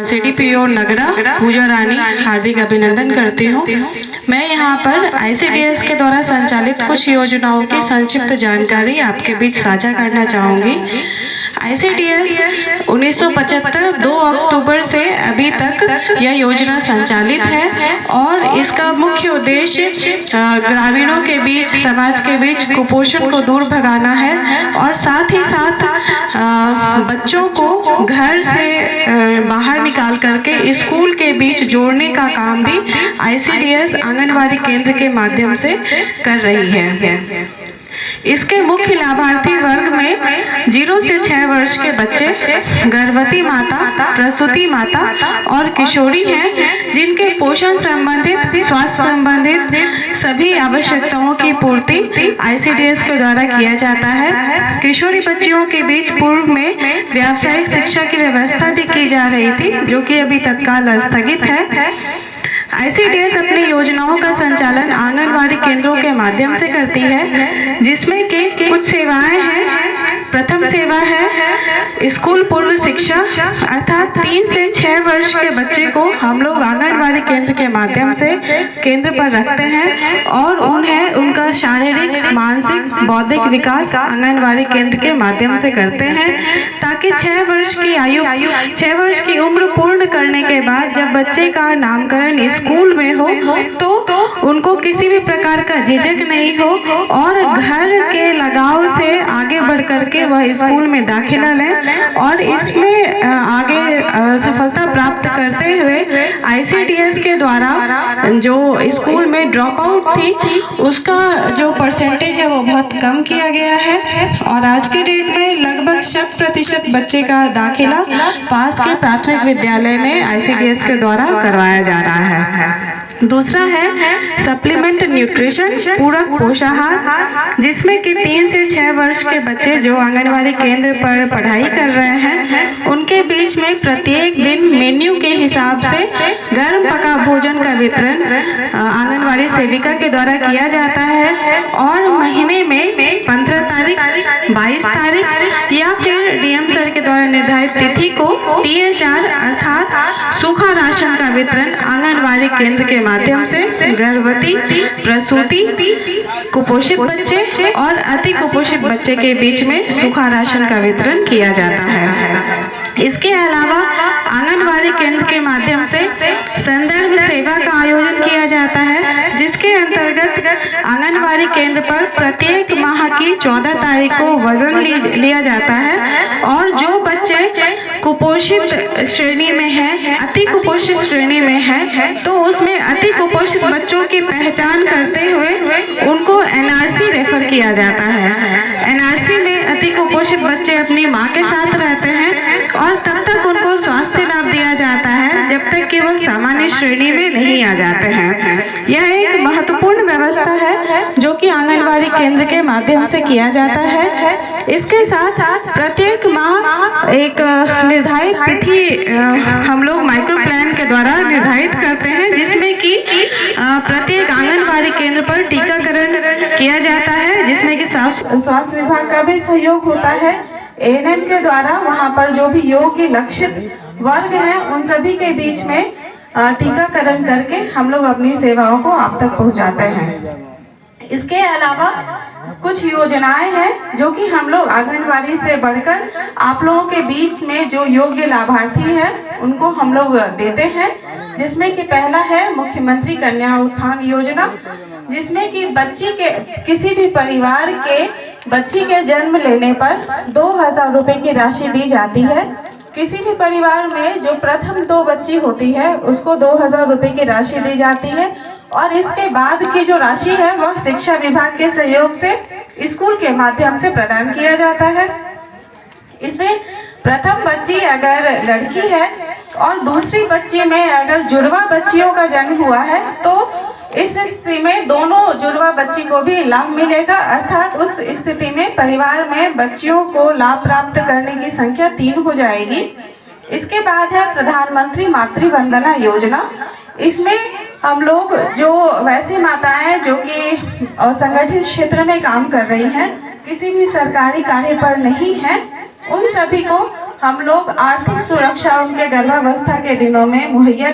CDPO नगरा पूजा रानी हार्दिक अभिनंदन करती हूँ। मैं यहाँ पर ICDS के द्वारा संचालित कुछ योजनाओं की संक्षिप्त जानकारी आपके बीच साझा करना चाहूँगी। ICDS 1975 2 अक्टूबर से अभी तक यह योजना संचालित है और इसका मुख्य उद्देश्य ग्रामीणों के बीच, समाज के बीच कुपोषण को दूर भगाना है और साथ ही साथ बच्चों को घर से बाहर निकाल करके स्कूल के बीच जोड़ने का काम भी ICDS आंगनवाड़ी केंद्र के माध्यम से कर रही है। इसके मुख्य लाभार्थी वर्ग में 0 से 6 वर्ष के बच्चे, गर्भवती माता, प्रसूति माता और किशोरी हैं, जिनके पोषण संबंधित, स्वास्थ्य संबंधित सभी आवश्यकताओं की पूर्ति ICDS के द्वारा किया जाता है। किशोरी बच्चियों के बीच पूर्व में व्यावसायिक शिक्षा की व्यवस्था भी की जा रही थी, जो कि अभी तत्काल स्थगित है। ICDS अपनी योजनाओं का संचालन आंगनवाड़ी केंद्रों के माध्यम से करती है, जिसमें कि कुछ सेवाएं हैं। प्रथम सेवा है स्कूल पूर्व शिक्षा, अर्थात 3 से 6 वर्ष के बच्चे को हम लोग आंगनवाड़ी केंद्र के माध्यम से केंद्र पर रखते हैं और उन्हें उनका शारीरिक, मानसिक, बौद्धिक विकास आंगनवाड़ी केंद्र के माध्यम से करते हैं, ताकि 6 वर्ष की उम्र पूर्ण करने के बाद जब बच्चे का नामकरण स्कूल में हो तो उनको किसी भी प्रकार का झिझक नहीं हो और घर के लगाव से आगे बढ़ करके वह स्कूल में दाखिला लें और इसमें आगे सफलता प्राप्त करते हुए ICDS के द्वारा जो स्कूल में ड्रॉप आउट थी उसका जो परसेंटेज है वो बहुत कम किया गया है और आज के डेट में लगभग 100% बच्चे का दाखिला पास के प्राथमिक विद्यालय में ICDS के द्वारा करवाया जा रहा है। दूसरा है सप्लीमेंट न्यूट्रिशन, पूरक पोषाहार, जिसमें कि 3 से 6 वर्ष के बच्चे जो आंगनवाड़ी केंद्र पर पढ़ाई कर रहे हैं उनके बीच में प्रत्येक दिन मेन्यू के हिसाब से गर्म पका भोजन का वितरण आंगनवाड़ी सेविका के द्वारा किया जाता है और महीने में 15 तारीख, 22 तारीख या फिर DM सर के द्वारा निर्धारित तिथि को THR अर्थात सूखा राशन का वितरण आंगनवाड़ी केंद्र के माध्यम से गर्भवती, प्रसूति, कुपोषित बच्चे और अति कुपोषित बच्चे के बीच में सूखा राशन का वितरण किया जाता है। इसके अलावा आंगनवाड़ी केंद्र के माध्यम से संदर्भ सेवा का आयोजन किया जाता है, जिसके अंतर्गत आंगनवाड़ी केंद्र पर प्रत्येक माह की 14 तारीख को वजन लिया जाता है और जो बच्चे कुपोषित श्रेणी में है, अति कुपोषित श्रेणी में है, तो उसमें अति कुपोषित बच्चों की पहचान करते हुए उनको NRC रेफर किया जाता है। NRC में अति कुपोषित बच्चे अपनी माँ के साथ रहते हैं और तब तक उनको स्वास्थ्य लाभ दिया जाता है जब तक कि वह सामान्य श्रेणी में नहीं आ जाते हैं। यह एक महत्वपूर्ण व्यवस्था है जो कि आंगनवाड़ी केंद्र के माध्यम से किया जाता है। इसके साथ प्रत्येक माह एक निर्धारित तिथि हम लोग माइक्रो प्लान के द्वारा निर्धारित करते हैं, जिसमें कि प्रत्येक आंगनवाड़ी केंद्र पर टीकाकरण किया जाता है, जिसमें कि स्वास्थ्य विभाग का भी सहयोग होता है। ANM के द्वारा वहां पर जो भी योग्य लक्षित वर्ग है उन सभी के बीच में टीकाकरण करके हम लोग अपनी सेवाओं को आप तक पहुंचाते हैं। इसके अलावा कुछ योजनाएं हैं जो कि हम लोग आंगनवाड़ी से बढ़कर आप लोगों के बीच में जो योग्य लाभार्थी हैं उनको हम लोग देते हैं, जिसमें कि पहला है मुख्यमंत्री कन्या उत्थान योजना, जिसमें कि बच्ची के किसी भी परिवार के बच्ची के जन्म लेने पर 2000 रुपए की राशि दी जाती है। किसी भी परिवार में जो प्रथम 2 बच्ची होती है उसको 2000 रुपए की राशि दी जाती है और इसके बाद की जो राशि है वह शिक्षा विभाग के सहयोग से स्कूल के माध्यम से प्रदान किया जाता है। इसमें प्रथम बच्ची अगर लड़की है और दूसरी बच्ची में अगर जुड़वा बच्चियों का जन्म हुआ है तो इस स्थिति में दोनों जुड़वा बच्ची को भी लाभ मिलेगा, अर्थात उस स्थिति में परिवार में बच्चियों को लाभ प्राप्त करने की संख्या 3 हो जाएगी। इसके बाद है प्रधानमंत्री मातृ वंदना योजना। इसमें हम लोग जो वैसी माताएं जो कि असंगठित क्षेत्र में काम कर रही हैं, किसी भी सरकारी कार्य पर नहीं है, उन सभी को हम लोग आर्थिक सुरक्षा उनके गर्भावस्था के दिनों में मुहैया